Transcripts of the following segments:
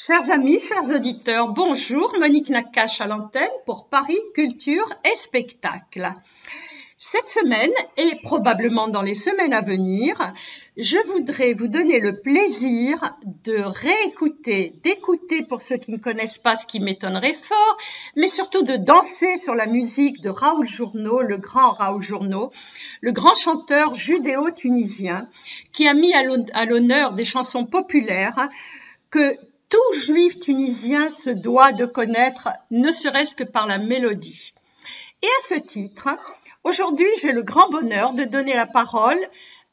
Chers amis, chers auditeurs, bonjour, Monique Nakache à l'antenne pour Paris Culture et Spectacle. Cette semaine, et probablement dans les semaines à venir, je voudrais vous donner le plaisir de réécouter, d'écouter pour ceux qui ne connaissent pas, ce qui m'étonnerait fort, mais surtout de danser sur la musique de Raoul Journo, le grand Raoul Journo, le grand chanteur judéo-tunisien qui a mis à l'honneur des chansons populaires que tout juif tunisien se doit de connaître, ne serait-ce que par la mélodie. Et à ce titre, aujourd'hui, j'ai le grand bonheur de donner la parole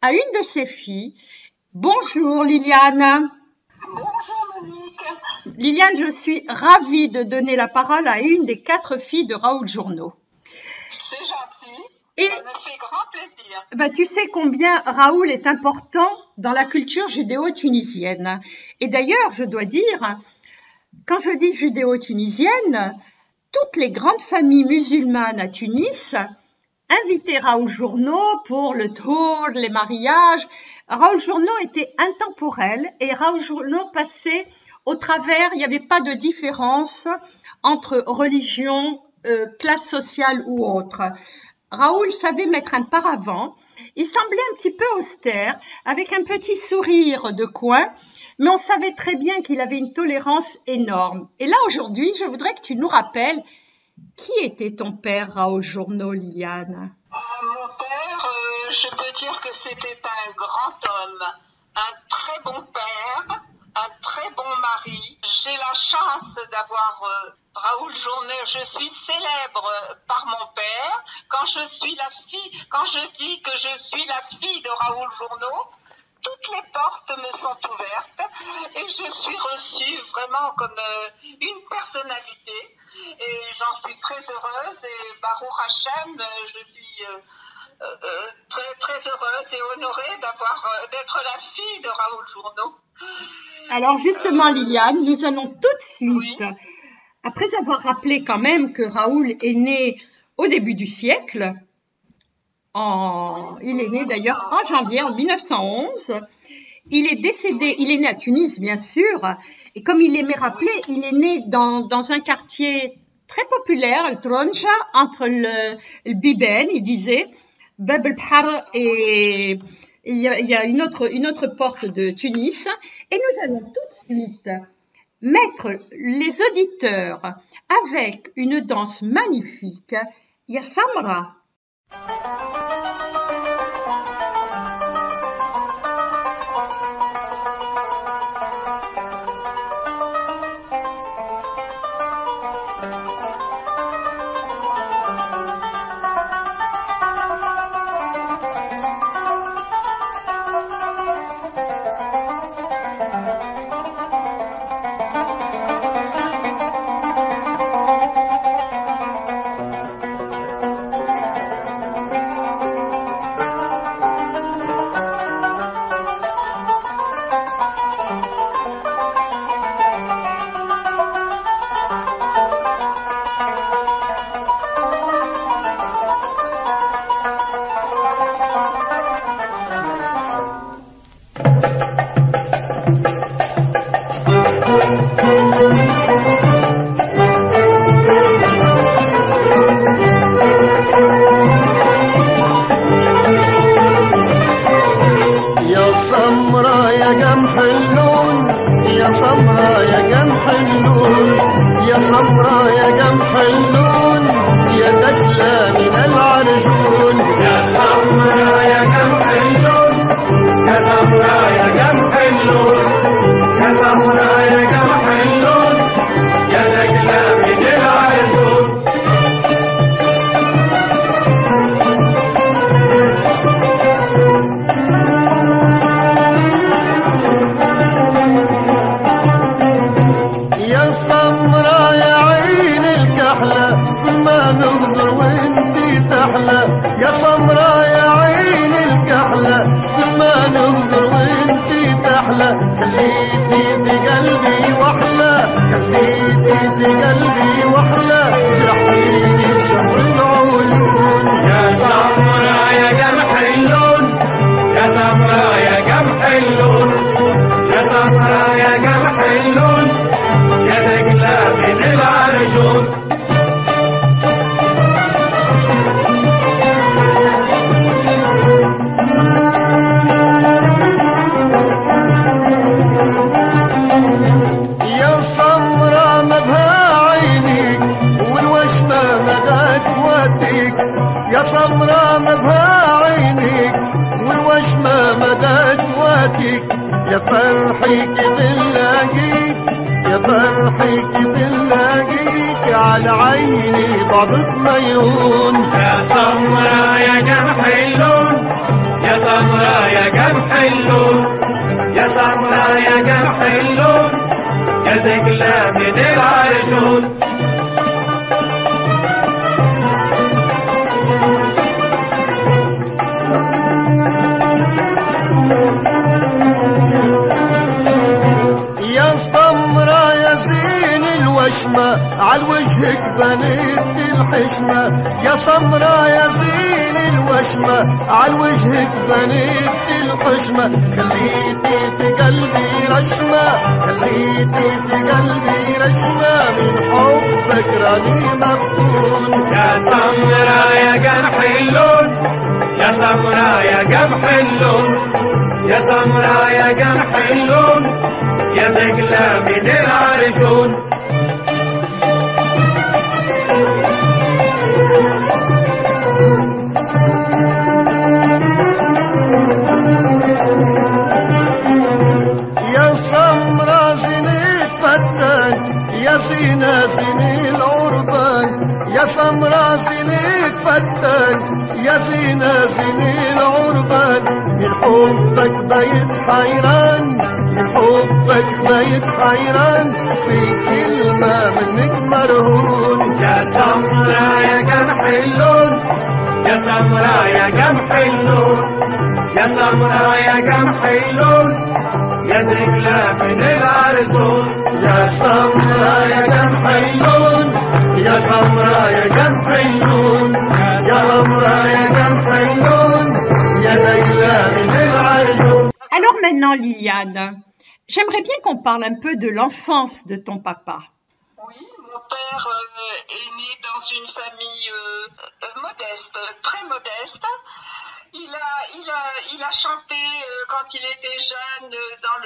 à une de ses filles. Bonjour Liliane. Bonjour Monique. Liliane, je suis ravie de donner la parole à une des 4 filles de Raoul Journo. C'est gentil. Et ça me fait grand plaisir. Tu sais combien Raoul est important dans la culture judéo-tunisienne. Et d'ailleurs, je dois dire, quand je dis judéo-tunisienne, toutes les grandes familles musulmanes à Tunis invitaient Raoul Journo pour le tour, les mariages. Raoul Journo était intemporel et Raoul Journo passait au travers, il n'y avait pas de différence entre religion, classe sociale ou autre. Raoul savait mettre un paravent, il semblait un petit peu austère, avec un petit sourire de coin, mais on savait très bien qu'il avait une tolérance énorme. Et là, aujourd'hui, je voudrais que tu nous rappelles qui était ton père, Raoul Journo, Liliane? Mon père, je peux dire que c'était un grand homme, un très bon père, un très bon mari. J'ai la chance d'avoir Raoul Journo. Je suis célèbre par mon père. Quand je dis que je suis la fille de Raoul Journo, toutes les portes me sont ouvertes et je suis reçue vraiment comme une personnalité. Et j'en suis très heureuse et Baruch Hashem, je suis très très heureuse et honorée d'être la fille de Raoul Journo. Alors justement Liliane, nous allons tout de suite, oui. Après avoir rappelé quand même que Raoul est né au début du siècle, il est né d'ailleurs en janvier en 1911, il est décédé, il est né à Tunis bien sûr, et comme il aimait rappeler, il est né dans un quartier très populaire, le Tronja, entre le Biben, il disait, Bab el-Bahar, et il y a une autre porte de Tunis, et nous allons tout de suite mettre les auditeurs avec une danse magnifique, Ya Samra. سمرة مبها عينيك والوشمة مدى جواتك يا فرحي كيف نلاقيك يا فرحي كيف نلاقيك على عيني بعضك ميون يا سمرة يا جمح اللون يا سمرة يا جمح اللون يا سمرة يا جمح اللون يا دجلة من العرجون يا سمرة يا زين الوشمة على وجهك بنيت الحشمة يا سمرة يا زين الوشمة على وجهك بنيت الحشمة خليتي في قلبي رشمة خليتي في قلبي رشمة من حبك راني مفتون يا سمرة يا جمح اللون يا سمرة يا جمح اللون يا سمرة يا جمح اللون يا دجلة من العرجون يا سمرة زينة فتان يا زينة زينة العربان يا سمرة زينة فتان يا زينة زينة العربان من حبك بيت حيران من حبك بيت حيران في كلمة منك مرهون يا سمرة يا جمح اللون يا سمرة يا جمح اللون يا سمرة يا جمح اللون يا دجلة من العرجون يا سمرة يا جمح اللون يا سمرة يا جمح اللون يا سمرة يا جمح اللون يا دجلة من العرجون. Alors maintenant, Liliane, j'aimerais bien qu'on parle un peu de l'enfance de ton papa. Oui, mon père est né dans une famille modeste, très modeste. Il a chanté quand il était jeune dans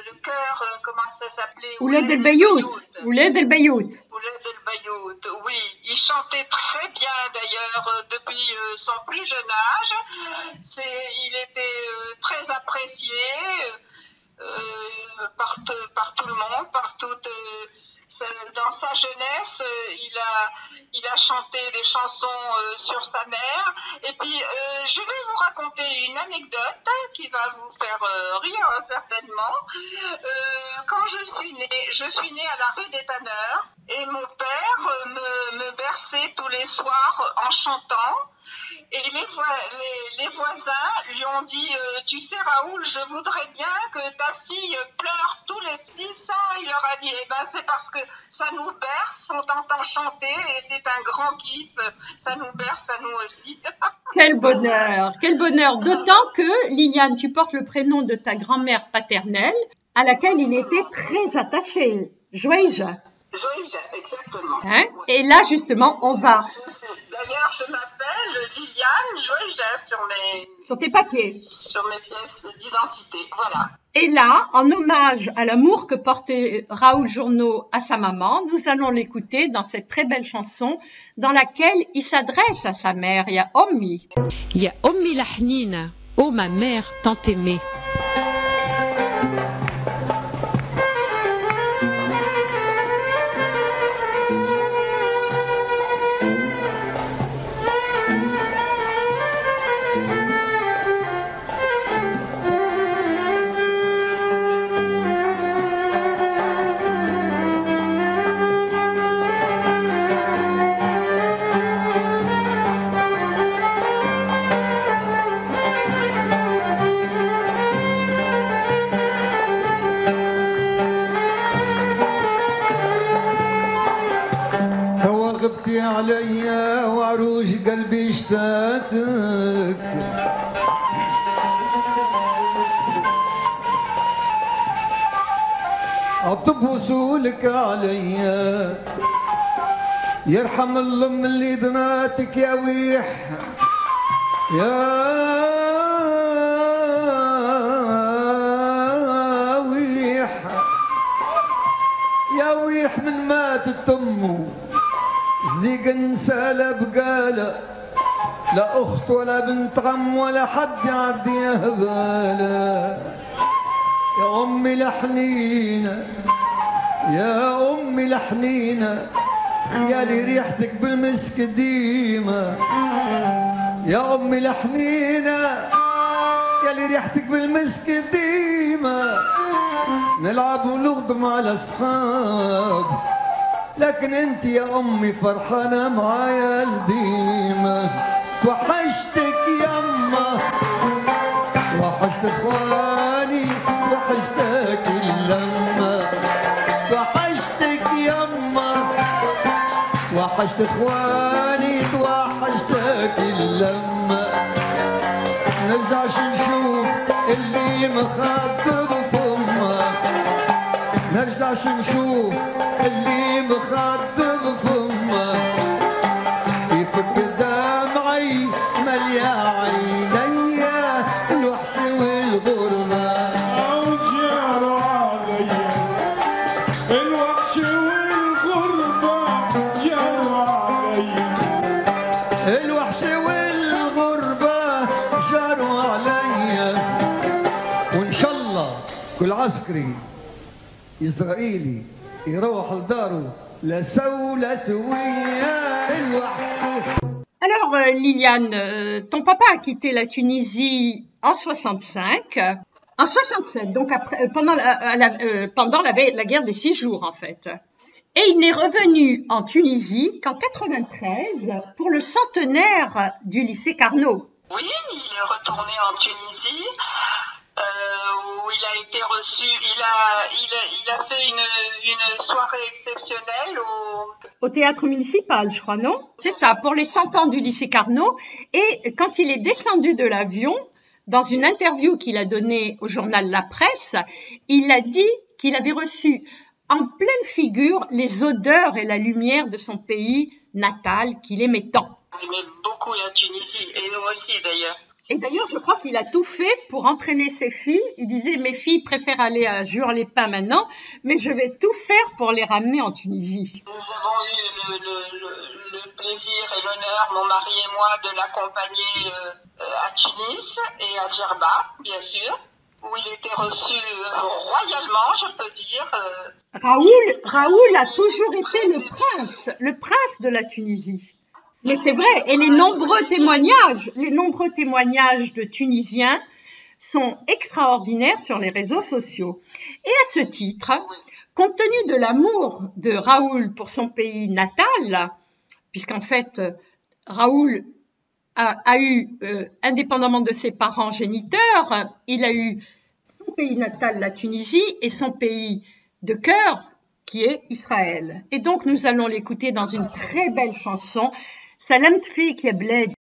le chœur, comment ça s'appelait? Ouled El Bayout. Ouled El Bayout. Ouled El Bayout, oui. Il chantait très bien d'ailleurs depuis son plus jeune âge. Il était très apprécié par tout le monde, dans sa jeunesse, il a chanté des chansons sur sa mère. Et puis, je vais vous raconter une anecdote qui va vous faire rire certainement. Quand je suis née à la rue des Tanneurs et mon père me berçait tous les soirs en chantant. Et les voisins lui ont dit tu sais Raoul, je voudrais bien que ta fille pleure tous les soirs. Ça, il leur a dit c'est parce que ça nous berce, on t'entend chanter et c'est un grand kiff, ça nous berce à nous aussi. Quel bonheur, quel bonheur. D'autant que, Liliane, tu portes le prénom de ta grand-mère paternelle à laquelle il était très attaché, Joëja. Joëja, exactement. Hein? Et là, justement, on va... D'ailleurs, je m'appelle Liliane Joëja sur tes papiers. Sur mes pièces d'identité, voilà. Et là, en hommage à l'amour que portait Raoul Journeau à sa maman, nous allons l'écouter dans cette très belle chanson dans laquelle il s'adresse à sa mère, Ya Ommi. Ya Ommi la Hnina, ô ma mère tant aimée. غبتي عليا وعروج قلبي اشتاتك عطب وصولك عليا يرحم الام اللي ضناتك يا ويح يا ويح يا ويح من ماتت امه زيق انسالة بقالة لا أخت ولا بنت غم ولا حد يعدي أهبالة. يا أمي الحنينة يا أمي الحنينة يا لي ريحتك بالمسك ديمة. يا أمي الحنينة يا لي ريحتك بالمسك ديمة. نلعب ونغضب مع الأصحاب لكن انت يا أمي فرحانة معايا الديمة. وحشتك يما وحشت اخواني وحشتك اللمة. وحشتك يما وحشت اخواني وحشتك اللمة. نرجعش نشوف اللي مخاطب فمه. نرجعش نشوف اللي مخاطب فمه. يفك دمعي مليا عيني الوحش والغربة. وجعلوا علي الوحش والغربة. جعلوا علي الوحش والغربة جاروا عليا. وإن شاء الله كل عسكري إسرائيلي يروح لداره لا سو لا سوية الوحش. Alors, Liliane, ton papa a quitté la Tunisie en 65, en 67, donc après, pendant la guerre des 6 jours, en fait. Et il n'est revenu en Tunisie qu'en 93 pour le centenaire du lycée Carnot. Oui, il est retourné en Tunisie, où il a été reçu. Il a fait une soirée exceptionnelle Au théâtre municipal, je crois, non? C'est ça, pour les 100 ans du lycée Carnot. Et quand il est descendu de l'avion, dans une interview qu'il a donnée au journal La Presse, il a dit qu'il avait reçu en pleine figure les odeurs et la lumière de son pays natal qu'il aimait tant. Il aimait beaucoup la Tunisie, et nous aussi d'ailleurs. Et d'ailleurs, je crois qu'il a tout fait pour entraîner ses filles. Il disait, mes filles préfèrent aller à Jure-les-Pins maintenant, mais je vais tout faire pour les ramener en Tunisie. Nous avons eu le plaisir et l'honneur, mon mari et moi, de l'accompagner à Tunis et à Djerba, bien sûr, où il était reçu royalement, je peux dire. Raoul a toujours été le prince de la Tunisie. Mais c'est vrai, et les nombreux témoignages de Tunisiens sont extraordinaires sur les réseaux sociaux. Et à ce titre, compte tenu de l'amour de Raoul pour son pays natal, puisqu'en fait, Raoul a eu, indépendamment de ses parents géniteurs, il a eu son pays natal, la Tunisie, et son pays de cœur, qui est Israël. Et donc, nous allons l'écouter dans une très belle chanson, Salamt fik ya bled.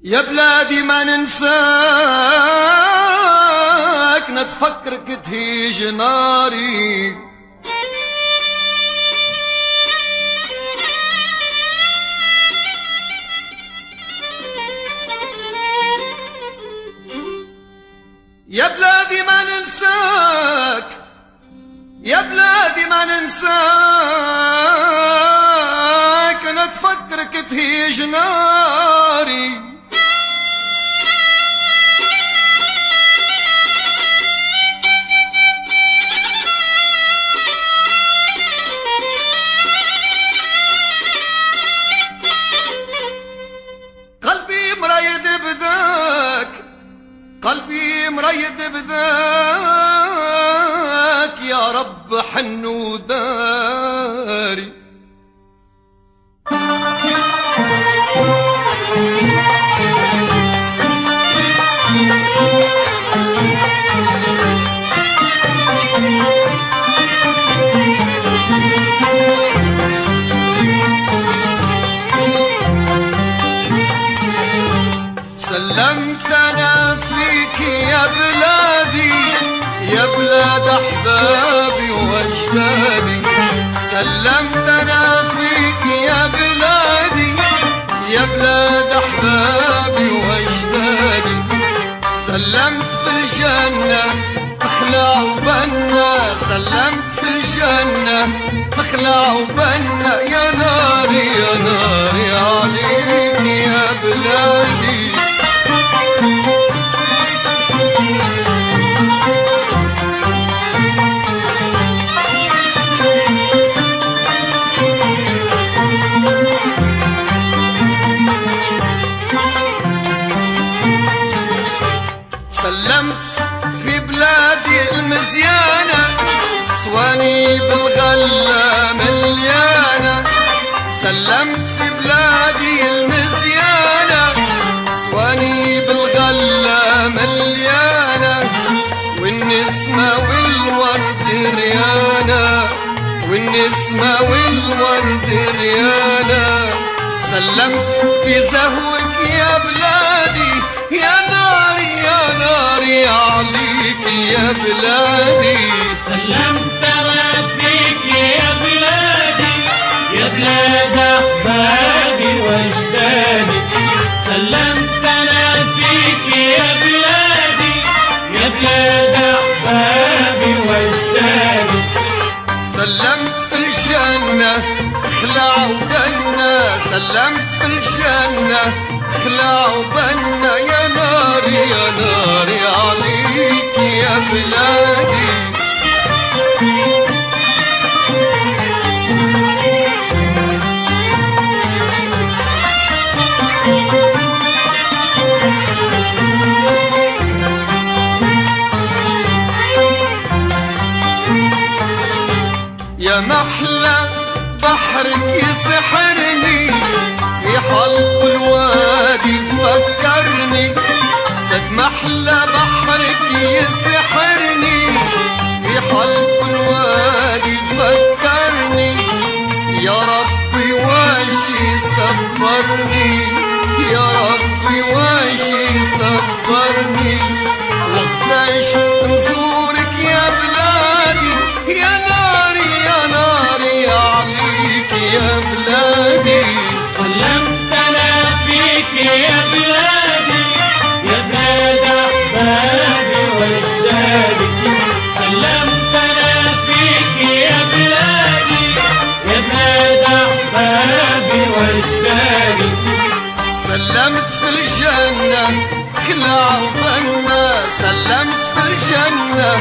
يا بلادي ما ننساك نتفكرك تهيج ناري. يا بلادي ما ننساك يا بلادي ما ننساك نتفكرك تهيج ناري. قلبي مريد بذاك يا رب حن وداري. بلادي سلمت أنا فيك يا بلادي يا بلاد أحبابي وأجدادي سلمت في الجنة تخلع وبنا سلمت في الجنة تخلع وبنا يا ناري يا ناري عليك يا بلادي سلمت في بلادي المزيانة صواني بالغلة مليانة سلمت في بلادي المزيانة صواني بالغلة مليانة والنسمة والورد ريانة والنسمة والورد ريانة سلمت في زهوك يا بلادي يا ناري يا ناري عليك يا بلادي سلمت أنا فيك يا بلادي يا بلاد أحبابي وأجدادي سلمت أنا فيك يا بلادي يا بلاد أحبابي وأجدادي سلمت في الجنة خلع وبنا سلمت في الجنة خلع وبنا يا ناري يا ناري عليك يا بلادي يا محلى بحرك يسحرني في حلق الوادي فكرني سد محلى بحرك يسحرني في حلق الوادي فكرني يا ربي واشي صبرني يا ربي واشي صبرني وقتاش نزورك يا بلادي يا ناري يا ناري عليك يا بلادي سلمت أنا فيك يا بلادي يا بلاد أحبابي وأجدادي سلمت أنا فيك يا بلادي يا بلاد أحبابي وأجدادي سلمت في الجنة خلع وبنا سلمت في الجنة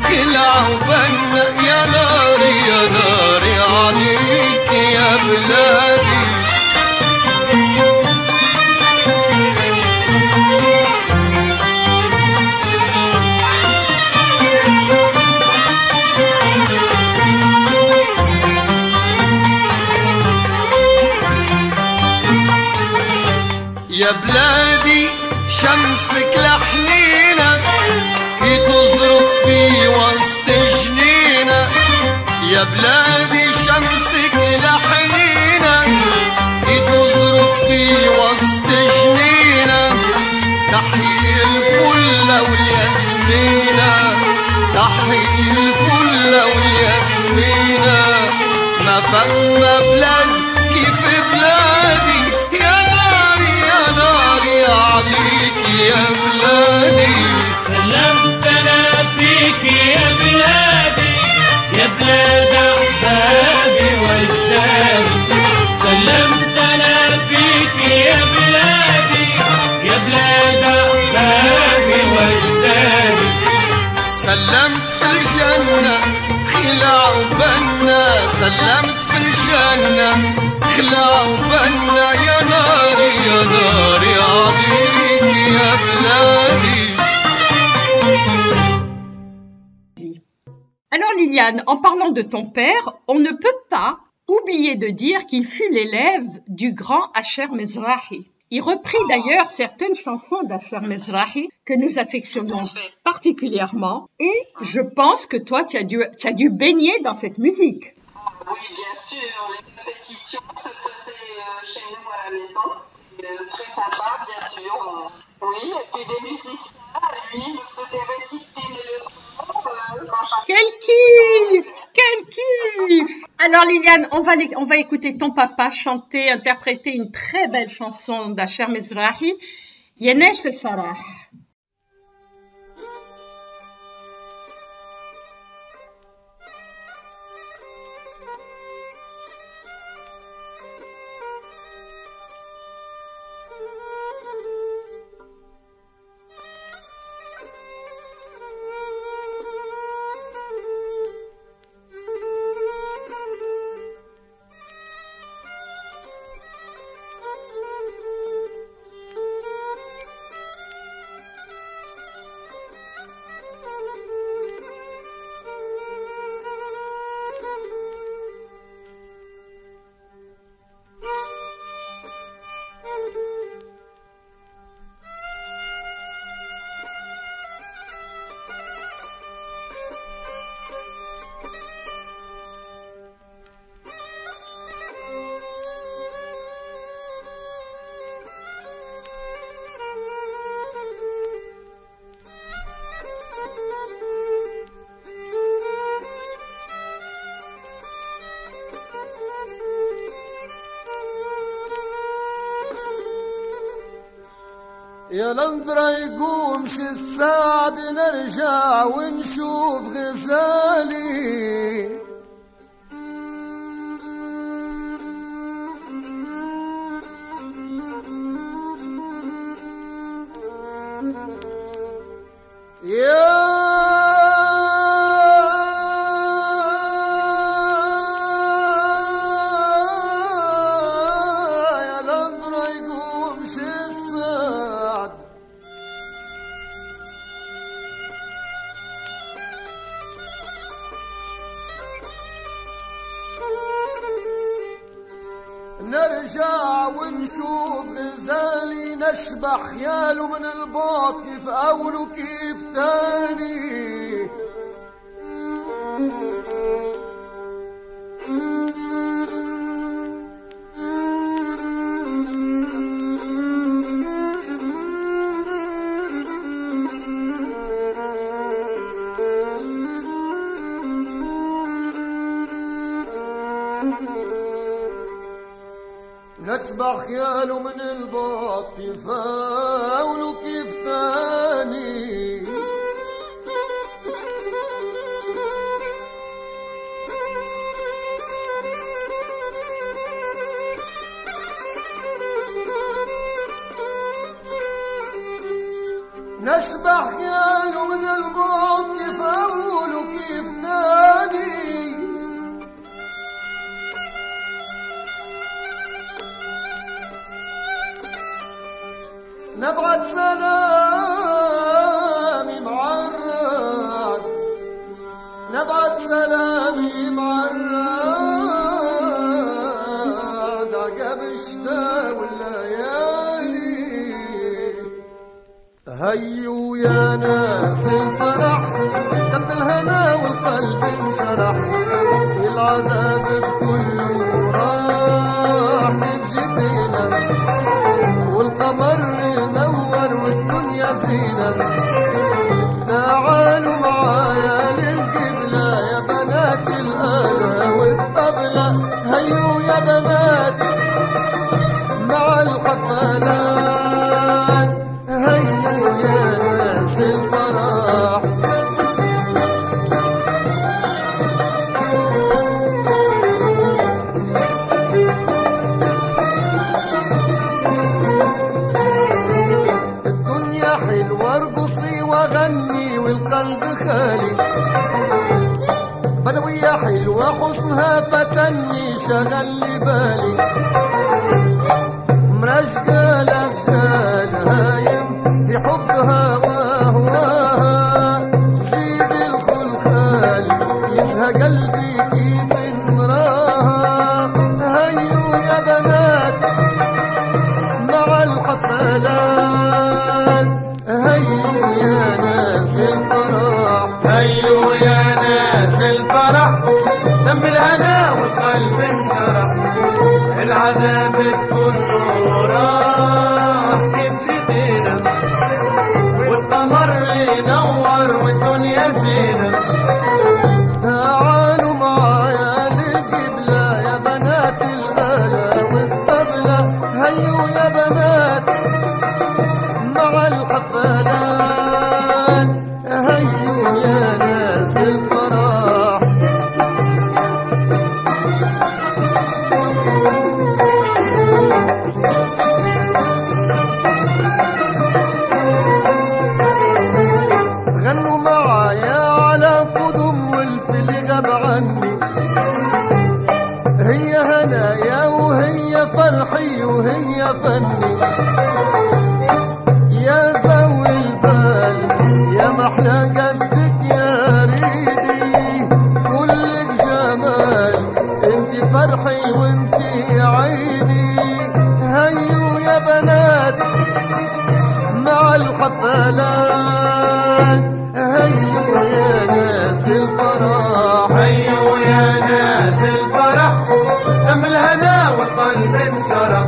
خلع وبنا يا ناري يا ناري عليك يا بلادي يا بلادي شمسك لحنينة تزرق في وسط جنينة يا بلادي شمسك لحنينة تزرق في وسط جنينة تحيي الفلة والياسمينة تحيي الفلة والياسمينة ما فما بلاد كيف بلادي يا ناري يا ناري عليك يا بلادي سلمت أنا فيك يا بلادي يا بلاد أحبابي وأجدادي سلمت أنا فيك يا بلادي يا بلاد أحبابي وأجدادي سلمت في الجنة خلع وبنا سلمت في الجنة خلع وبنا يا ناري يا ناري عليك يا بلادي. Alors Liliane, en parlant de ton père, on ne peut pas oublier de dire qu'il fut l'élève du grand Asher Mizrahi. Il reprit d'ailleurs certaines chansons d'Asher Mizrahi que nous affectionnons particulièrement. Et je pense que toi, tu as dû baigner dans cette musique. Oui, bien sûr. Les répétitions se faisaient chez nous à la maison. Très sympa, bien sûr. Oui, et puis des musiciens, lui, nous faisaient réciter les leçons. Quel kiff! Quel kiff! Alors Liliane, on va écouter ton papa chanter, interpréter une très belle chanson d'Acher Mizrahi, Yenesh el Farah. يا لندرا يقوم شي السعد نرجع ونشوف غزالي نرجع ونشوف غزالي نشبح خياله من البعد كيف أول وكيف تاني نشبع خياله من البعد كيف أول وكيف تاني نشبع خياله من البعد كيف أول وكيف تاني نبعت سلامي معرض نبعت سلامي معرض عقب الشتا والليالي هيو يا ناس الفرح قد الهنا والقلب انشرح العذاب بكله راح تجينا والقمر منور والدنيا زينة تعالوا معايا للقبلة يا بنات الآلة والطبلة هيو يا بنات مع الحفلات هيو يا ناس الفرح والقلب خالي بدوية حلوة حسنها فتني شغل لي بالي مرشقة لبسان هايم في حبها وهواها زيد الخلخال يزهى قلبي كيف نراها هيو يا بنات مع الحفلات هيو يا ناس الفرح هيو يا ناس الفرح دم الهنا والقلب انشرح العذاب كله راح هنايا وهي فرحي وهي فني يا ذوي البال يا محلى قدك يا ريدي كلك جمال انت فرحي وانت عيدي هيو يا بنات مع الحفلات هيو يا ناس الفرح هيو يا ناس الفرح دم الهنا والقلب انشرح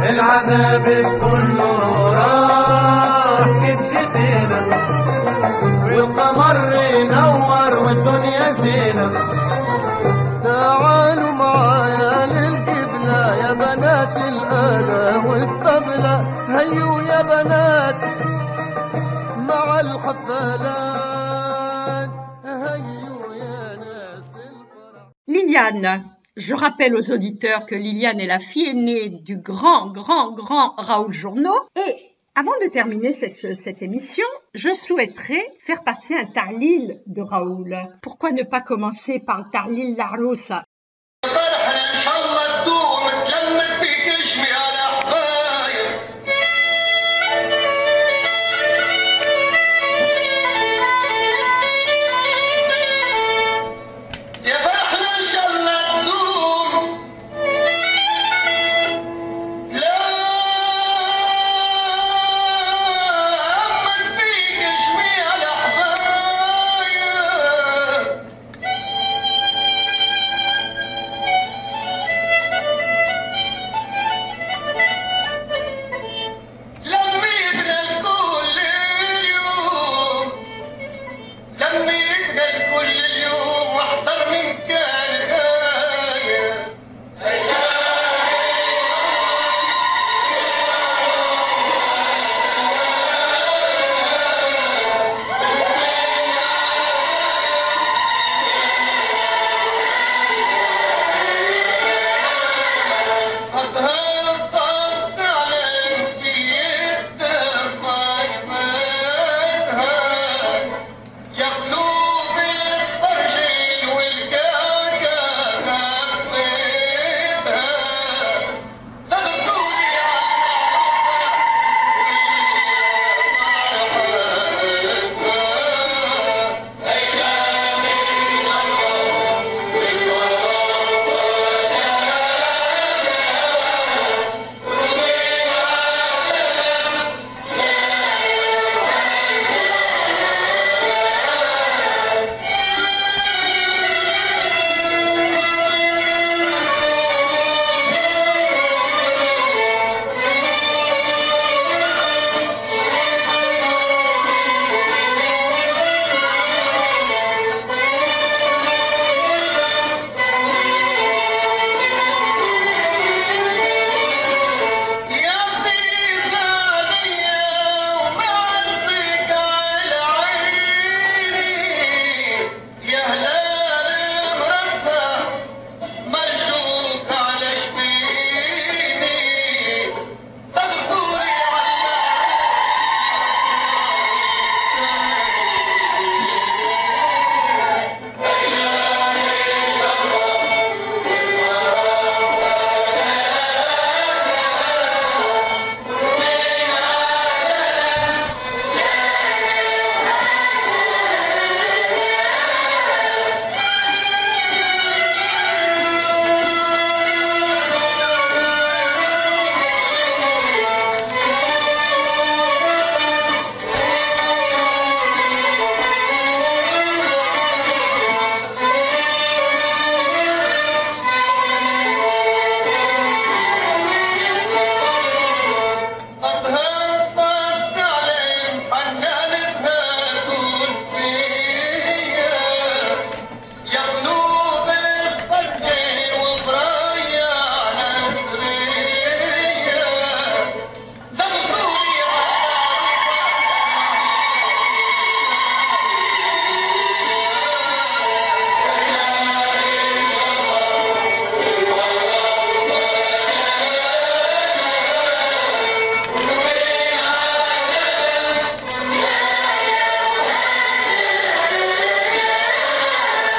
العذاب كله راح كيف جيتينا والقمر ينور والدنيا زينة تعالوا معايا للقبلة يا بنات الآلة والطبلة هيو يا بنات مع الحفلات هيو يا ناس الفرح. Liliane, je rappelle aux auditeurs que Liliane est la fille aînée du grand Raoul Journeau. Et avant de terminer cette émission, je souhaiterais faire passer un tahlil de Raoul. Pourquoi ne pas commencer par le tahlil l'Arousa?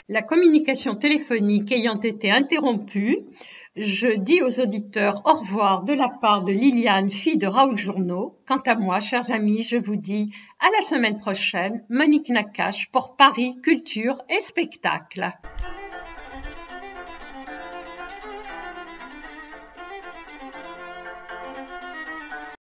La communication téléphonique ayant été interrompue, Je dis aux auditeurs au revoir de la part de Liliane, fille de Raoul Journeau. Quant à moi, chers amis, je vous dis à la semaine prochaine. Monique Nakache pour Paris, Culture et Spectacle.